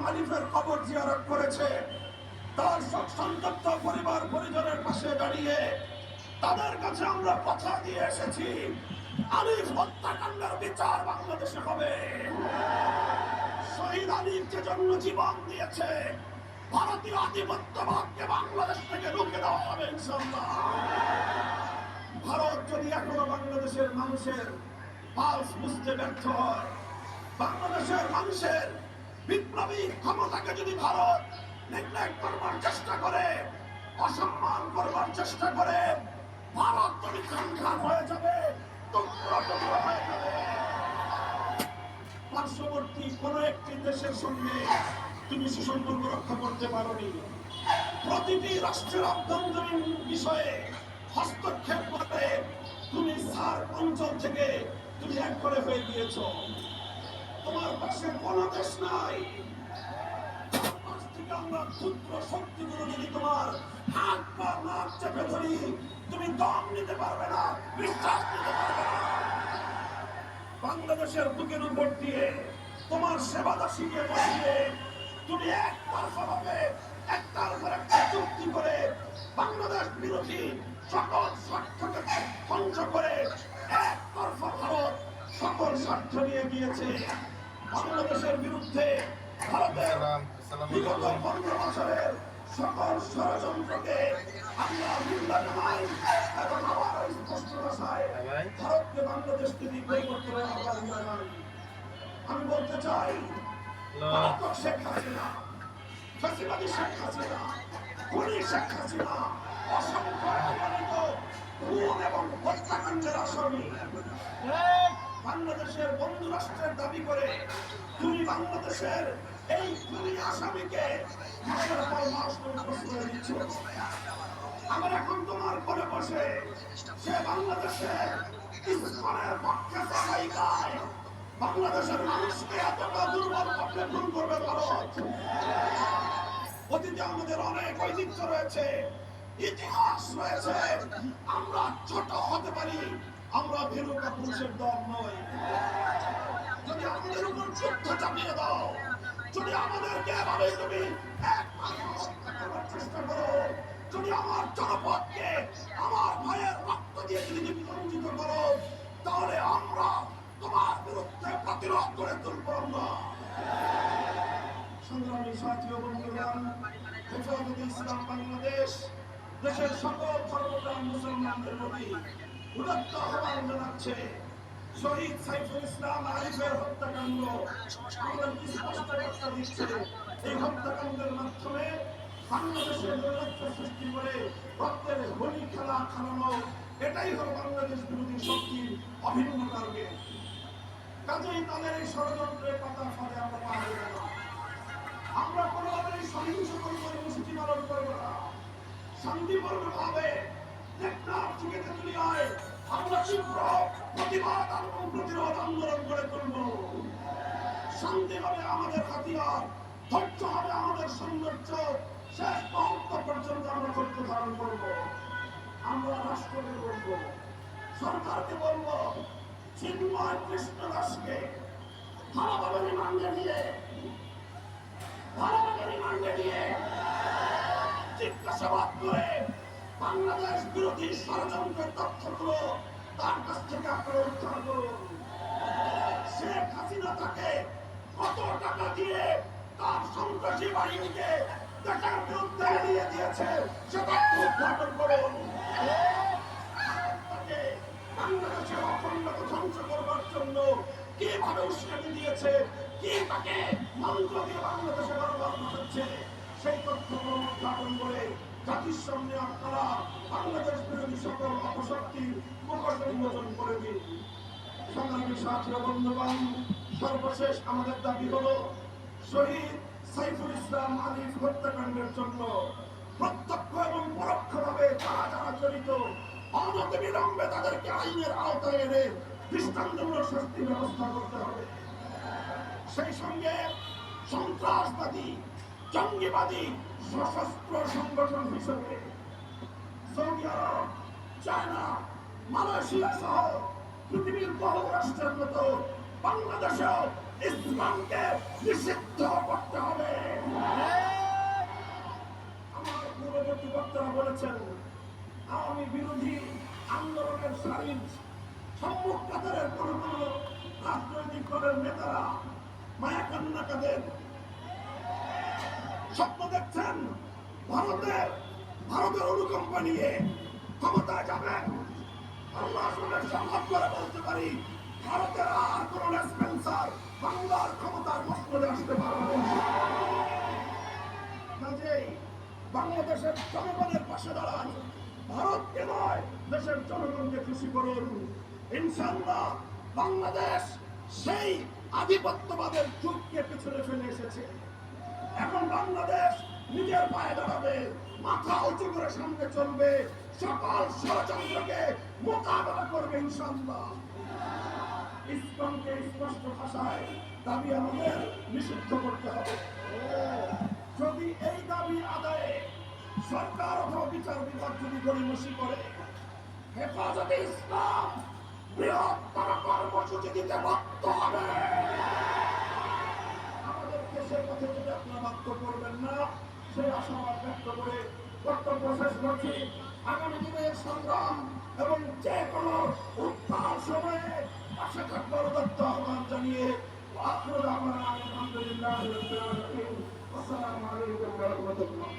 আলিফের কবর জিয়ারত করেছে, তার সন্তপ্ত পরিবার পরিজনের পাশে দাঁড়িয়ে তাদের কাছে আমরা কথা দিয়ে এসেছি, আলিফ হত্যাকাণ্ডের বিচার বাংলাদেশে হবে। শহীদ আলিফ যে জন্য জীবন দিয়েছে, ভারতীয় আধিপত্যবাদকে বাংলাদেশ থেকে রুখে দেওয়া হবে ইনশাআল্লাহ। ভারত যদি এখনো বাংলাদেশের মানুষের পালস বুঝতে ব্যর্থ হয়, বাংলাদেশের মানুষের বিপ্লবী ক্ষমতাকে যদি ভারত নেগলেক্ট করবার চেষ্টা করে, অসম্মান করবার চেষ্টা করে, ভারত যদি খানখান হয়ে যাবে, টুকরো টুকরো হয়ে যাবে। পার্শ্ববর্তী কোন একটি দেশের সঙ্গে তুমি সুসম্পর্ক রক্ষা করতে পারোনি। প্রতিটি রাষ্ট্রের অভ্যন্তরীণ বিষয়ে হস্তক্ষেপ করে তুমি সার্ক অঞ্চল থেকে তুমি এক করে হয়ে গিয়েছ। তোমার পাশে কোন দেশ নাই। আমরা ক্ষুদ্র শক্তিগুলো যদি তোমার হাত পা নাক চেপে ধরি, তুমি দম নিতে পারবে না, বিশ্বাস নিতে পারবে না। বাংলাদেশের বুকের উপর দিয়ে তোমার সেবাদাসীকে বসিয়ে তুমি একটার উপর একটা চুক্তি করে বাংলাদেশ বিরোধী সকল স্বার্থকে ধ্বংস করে একতরফা ভারত সকল স্বার্থ নিয়ে গিয়েছে। বাংলাদেশের বিরুদ্ধে ভারতের বিগত 15 বছরের সকল ষড়যন্ত্রকে আমরা নিন্দা জানাই এবং আবার স্পষ্ট ভাষায় ভারতকে বাংলাদেশ থেকে পরিবর্তনের আহ্বান জানাই। আমি বলতে চাই, শেখ হাসিনা, ফ্যাসিবাদী শেখ হাসিনা, খুনি শেখ হাসিনা অসংখ্য খুন এবং হত্যাকাণ্ডের আসামি। বাংলাদেশের বন্ধু রাষ্ট্রের দাবি করে তুমি বাংলাদেশের এই খুনি আসামিকে মাসের পর মাস করে দিচ্ছ। আমরা এখন তোমার ঘরে বসে সে বাংলাদেশের ইসলামের পক্ষে সবাই গায়, বাংলাদেশের মানুষকে এতটা দুর্বল করতে খুন করবে ভারত। অতীতে আমাদের অনেক ঐতিহ্য রয়েছে, ইতিহাস রয়েছে। আমরা ছোট হতে পারি, আমরা ভীরু কাপুরুষের দল নই। যদি আমাদের উপর যুদ্ধ চাপিয়ে দাও, যদি আমাদেরকে এভাবে তুমি চেষ্টা করো, যদি আমার জনপদকে আমার ভাইয়ের রক্ত দিয়ে যদি তুমি বঞ্চিত করো, তাহলে আমরা তোমার বিরুদ্ধে প্রতিরোধ করে তুলব। সংগ্রামী সাথী ও বন্ধুগণ, হেফাজতে ইসলাম বাংলাদেশ দেশের সকল ধর্মপ্রাণ মুসলমানদের প্রতি উদাত্ত আহ্বান জানাচ্ছে। শহীদ সাইফুল ইসলাম আলিফের হত্যাকাণ্ড আমাদের স্পষ্ট বার্তা দিচ্ছে। এই হত্যাকাণ্ডের মাধ্যমে বাংলাদেশের নৈরাজ্য সৃষ্টি করে রক্তের হোলি খেলা খেলানো, এটাই হল বাংলাদেশ বিরোধী শক্তির অভিন্ন টার্গেট। কাজেই তাদের এই ষড়যন্ত্রের পাতা ফলে আমরা পা হয়ে গেল। আমরা কোনোভাবেই সহিংস কর্মসূচি পালন করবো না। শান্তিপূর্ণভাবে আমরা তীব্র প্রতিবাদ এবং প্রতিরোধ আন্দোলন করে তুলব। শান্তি হবে আমাদের হাতিয়ার, ধৈর্য হবে আমাদের সৌন্দর্য। শেষ মুহূর্ত পর্যন্ত আমরা ধৈর্য ধারণ করব। আমরা রাষ্ট্রকে বলবো, সরকারকে বলবো, চিন্ময় কৃষ্ণ দাসকে ভালোভাবে রিমান্ডে নিয়ে জিজ্ঞাসাবাদ করে বাংলাদেশ বিরোধী ষড়যন্ত্রের তথ্যগুলো তার কাছ থেকে আপনারা উদ্ধার করুন। শেখ হাসিনা তাকে কত টাকা দিয়ে তার সন্ত্রাসী বাহিনীকে দেশের বিরুদ্ধে দিয়ে দিয়েছে সেটা উদ্ঘাটন করুন। বাংলাদেশের অখণ্ডতা ধ্বংস করবার জন্য কিভাবে উস্কানি দিয়েছে, কি তাকে মন্ত্র দিয়ে বাংলাদেশে গণবাদ হচ্ছে, সেই তথ্যগুলো উদ্ঘাটন করে জাতির সামনে আপনারা বাংলাদেশ বিরোধী সকল অপশক্তির মুখোশ উন্মোচন করে দিন। সংগ্রামী সাথী ও বন্ধুগণ, সর্বশেষ আমাদের দাবি হলো শহীদ সাইফুল ইসলাম আলিফ হত্যাকাণ্ডের জন্য প্রত্যক্ষ এবং পরোক্ষভাবে যারা জড়িত, অনতিবিলম্বে তাদেরকে আইনের আওতায় এনে দৃষ্টান্তমূলক শাস্তির ব্যবস্থা করতে হবে। সেই সঙ্গে সন্ত্রাসবাদী, জঙ্গিবাদী সশস্ত্র সংগঠন হিসেবে সৌদি আরব, চায়না, মালয়েশিয়া সহ পৃথিবীর বহু রাষ্ট্রের মতো বাংলাদেশেও ইসলামকে নিষিদ্ধ করতে হবে। করেছেন। আওয়ামী বিরোধী আন্দোলনের সারির সম্মুখ কাতারের কোন কোন রাজনৈতিক দলের নেতারা মায়া কান্না কাঁদেন, স্বপ্ন দেখছেন ভারতের অনুকম্পা নিয়ে ক্ষমতায় যাবেন। আল্লাহ আসলে সম্ভব করে বলতে পারি, ভারতের আর কোন স্পেন্সার বাংলার ক্ষমতার মসনদে আসতে পারবে না। কাজেই বাংলাদেশের জনগণের পাশে দাঁড়ান, ভারতকে নয় দেশের জনগণকে খুশি করুন। ইনশাআল্লাহ বাংলাদেশ সেই আধিপত্যবাদের যুগকে পেছনে ফেলে এসেছে। এখন বাংলাদেশ নিজের পায়ে দাঁড়াবে, মাথা উঁচু করে সামনে চলবে, সকল ষড়যন্ত্রকে মোকাবেলা করবে ইনশাআল্লাহ। ইসলামকে স্পষ্ট ভাষায় দাবি আমাদের নিষিদ্ধ করতে হবে। যদি এই দাবি আদায়ে সরকার অথবা বিচার বিভাগ যদি গড়িমসি করে, হেফাজতে ইসলাম বৃহত্তর কর্মসূচি দিতে বাধ্য হবে। আমাদেরকে সে পথে যদি আপনারা বাধ্য করবেন না, সেই আশাবাদ ব্যক্ত করে বক্তব্য শেষ করছি। আগামী দিনের সংগ্রাম এবং যে কোনো উত্তাল সময়ে পাশে থাকবার দত্ত আহ্বান জানিয়ে আলহামদুলিল্লাহ। আসসালামু আলাইকুম ওয়া রাহমাতুল্লাহ।